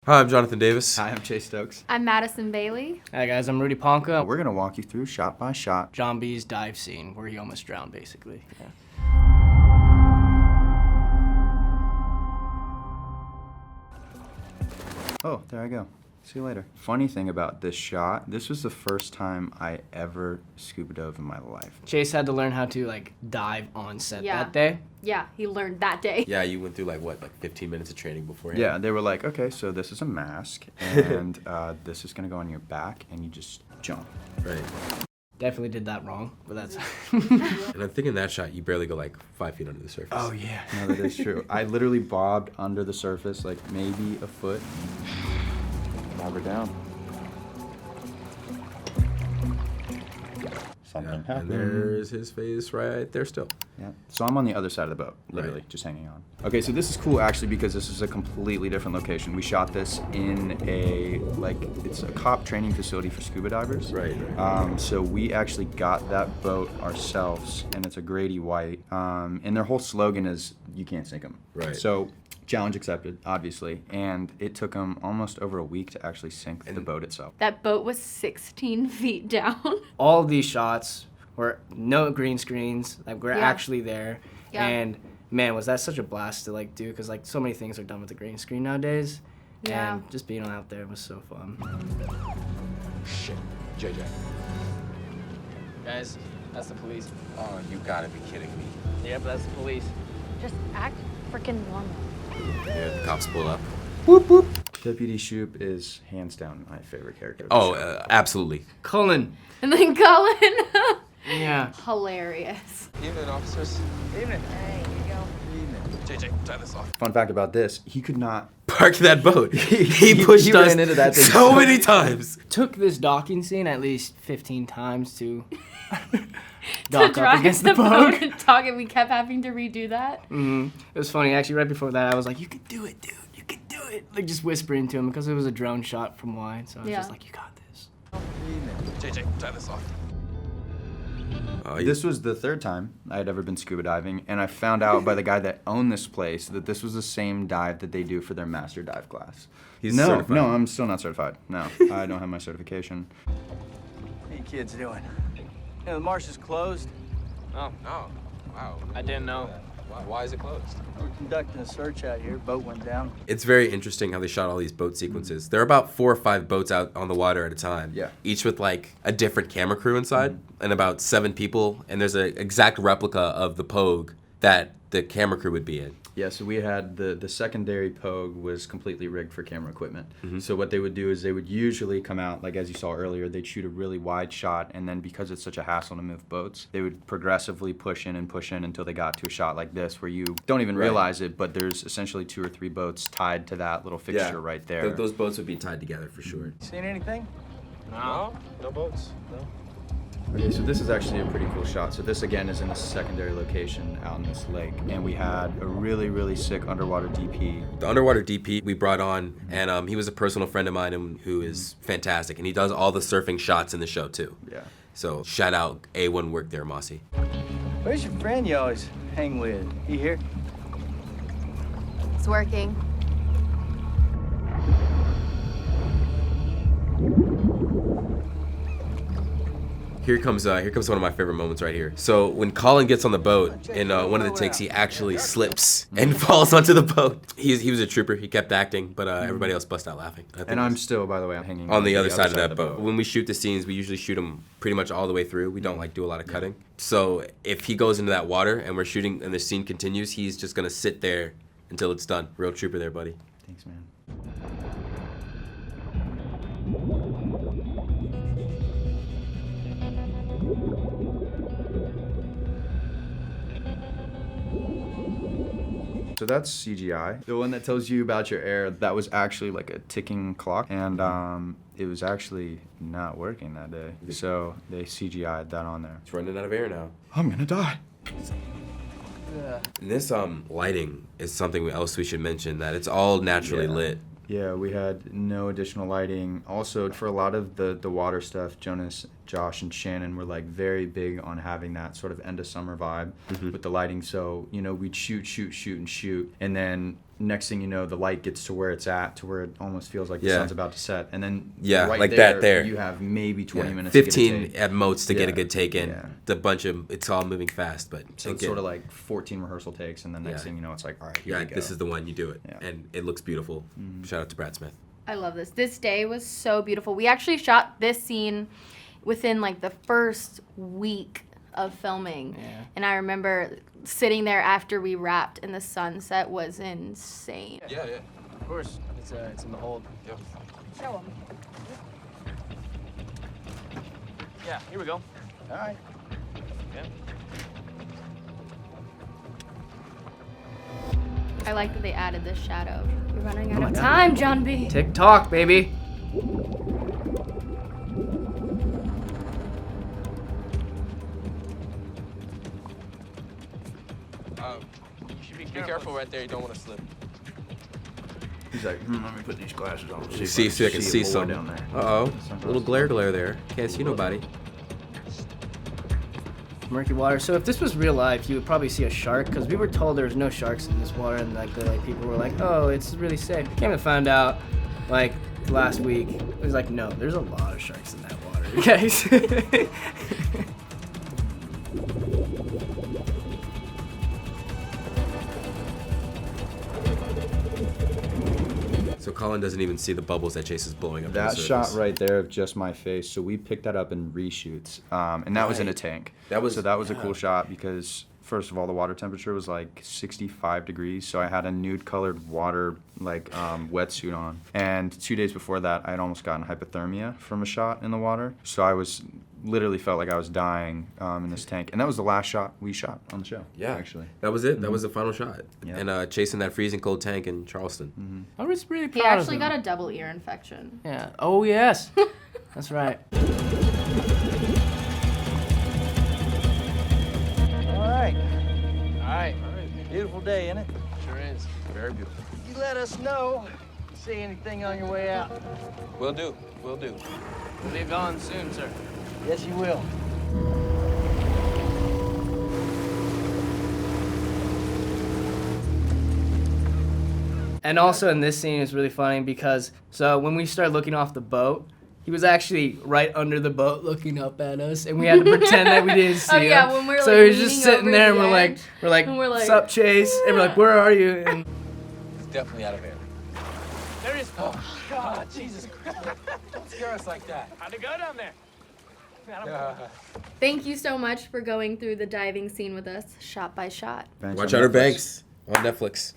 Hi, I'm Jonathan Davis. Hi, I'm Chase Stokes. I'm Madison Bailey. Hi guys, I'm Rudy Ponca. We're gonna walk you through shot by shot John B's dive scene where he almost drowned, basically. Yeah. Oh, there I go. See you later. Funny thing about this shot, this was the first time I ever scuba dove in my life. Chase had to learn how to dive on set Yeah. that day. Yeah, he learned that day. Yeah, you went through like 15 minutes of training beforehand? Yeah, they were like, okay, so this is a mask, and this is gonna go on your back, and you just jump. Right. Definitely did that wrong, but that's. And I'm thinking that shot, you barely go like 5 feet under the surface. Oh yeah, no, that is true. I literally bobbed under the surface, like maybe a foot. Bob her down. Something And happened. there's his face right there still. Yeah. So I'm on the other side of the boat, literally, Right. just hanging on. Okay, so this is cool actually because this is a completely different location. We shot this in it's a cop training facility for scuba divers. Right. So we actually got that boat ourselves, and it's a Grady White. And their whole slogan is, you can't sink them. Right. So challenge accepted, obviously. And it took them almost over a week to actually sink the boat itself. That boat was 16 feet down. All of these shots were no green screens. Like we're Yeah. actually there. Yeah. And man, was that such a blast to do because so many things are done with the green screen nowadays. Yeah. And just being out there was so fun. Shit. JJ. Guys, that's the police. Oh, you gotta be kidding me. Yep, that's the police. Just act freaking normal. Yeah, the cops pull up. Deputy Shoop is hands down my favorite character. of the Oh, show. absolutely. Cullen. And then Colin. Yeah. Hilarious. Evening, officers. Evening. There you go. JJ, tie this off. Fun fact about this, he could not. Park that boat. He pushed he us ran into that thing so many times. Took this docking scene at least 15 times to To dock drive up against the the boat boat. and talk, and we kept having to redo that. It was funny. Actually, right before that, I was like, "You can do it, dude. You can do it." Like just whispering to him because it was a drone shot from wide. So I was just Yeah. like, "You got this." JJ, tie this off. This was the third time I had ever been scuba diving, and I found out by the guy that owned this place that this was the same dive that they do for their master dive class. He's no, certified. no, I'm still not certified. No, I don't have my certification. What are you kids doing? You know, the marsh is closed. Oh, wow. I didn't know. Why is it closed? We're conducting a search out here. Boat went down. It's very interesting how they shot all these boat sequences. There are about 4 or 5 boats out on the water at a time. Yeah. Each with like a different camera crew inside and about 7 people. And there's an exact replica of the Pogue that the camera crew would be in. Yeah, so we had the secondary Pogue was completely rigged for camera equipment. So what they would do is they would usually come out, like as you saw earlier, they'd shoot a really wide shot, and then because it's such a hassle to move boats, they would progressively push in until they got to a shot like this where you don't even Right. realize it, but there's essentially 2 or 3 boats tied to that little fixture right there. Those boats would be tied together for sure. Seen anything? No boats. No. Okay, so this is actually a pretty cool shot. So this again is in a secondary location out in this lake, and we had a really, really sick underwater DP. The underwater DP we brought on, and he was a personal friend of mine who is fantastic, and he does all the surfing shots in the show too. Yeah. So shout out A1 work there, Mossy. Where's your friend you always hang with? He here? It's working. Here comes one of my favorite moments right here. So when Colin gets on the boat in one of the takes, he actually slips and falls onto the boat. He was a trooper. He kept acting, but everybody else bust out laughing. I think And I'm it's still, by the way, I'm hanging on the other side of that boat. When we shoot the scenes, we usually shoot them pretty much all the way through. We don't do a lot of cutting. So if he goes into that water and we're shooting and the scene continues, he's just gonna sit there until it's done. Real trooper there, buddy. Thanks, man. So that's CGI. The one that tells you about your air, that was actually like a ticking clock, and it was actually not working that day. So they CGI'd that on there. It's running out of air now. I'm gonna die. And this lighting is something else we should mention, that it's all naturally Yeah. lit. Yeah, we had no additional lighting. Also, for a lot of the water stuff, Jonas, Josh, and Shannon were like very big on having that sort of end of summer vibe with the lighting. So, we'd shoot, and then next thing you know, the light gets to where it's at, to where it almost feels like the Yeah. sun's about to set, and then Yeah, right like that there. you have maybe 20 Yeah, minutes. to get a 15 take. at most to get a Yeah. good take in. Yeah. The bunch of it's all moving fast, but So it's again, sort of like 14 rehearsal takes, and then next Yeah. thing you know, it's like, all right, here yeah, we go. this is the one you do it, Yeah. and it looks beautiful. Shout out to Brad Smith. I love this. This day was so beautiful. We actually shot this scene within like the first week of filming. Yeah. And I remember sitting there after we wrapped and the sunset was insane. Yeah, yeah. Of course. It's in the hold. Yeah. Show 'em. Yeah, here we go. All right. Yeah. I like that they added this shadow. You're running Oh out my of God. time, John B. TikTok, baby. You should be careful right there. You don't want to slip. He's like, let me put these glasses on. See if I can see a boy some. down there. Uh-oh. A little glare there. Can't see nobody. Murky water. So if this was real life, you would probably see a shark, because we were told there was no sharks in this water, and like people were like, oh, it's really safe. Came to find out, like last week, it was like, no, there's a lot of sharks in that water, guys. So Colin doesn't even see the bubbles that Chase is blowing up. on That the shot surface. right there of just my face. So we picked that up in reshoots, and that was in a Right. tank. That was- so that was a yeah. cool shot because first of all, the water temperature was like 65 degrees. So I had a nude colored water like wetsuit on, and 2 days before that, I had almost gotten hypothermia from a shot in the water. So I was literally felt like I was dying in this tank, and that was the last shot we shot on the show. Yeah, actually. that was it. That was the final shot. Yeah. And chasing that freezing cold tank in Charleston. I was really He proud of actually him. got a double ear infection. Yeah. Oh yes. That's right. All right. All right. Beautiful day, isn't it? Sure is. Very beautiful. You let us know. See anything on your way out? Will do. Will do. We'll be gone soon, sir. Yes, you will. And also in this scene is really funny because so when we started looking off the boat, he was actually right under the boat looking up at us, and we had to pretend that we didn't see Oh, yeah, him. when we're, so like, he was just leaning sitting over there, and the we're edge, and we're like, "Sup, Chase?" And we're like, "Where are you?" And He's definitely out of air. There he is. Oh, God, Jesus Christ. Don't scare us like that. How'd it go down there? Thank you so much for going through the diving scene with us, shot by shot. Thanks Watch on Outer Netflix. Banks on Netflix.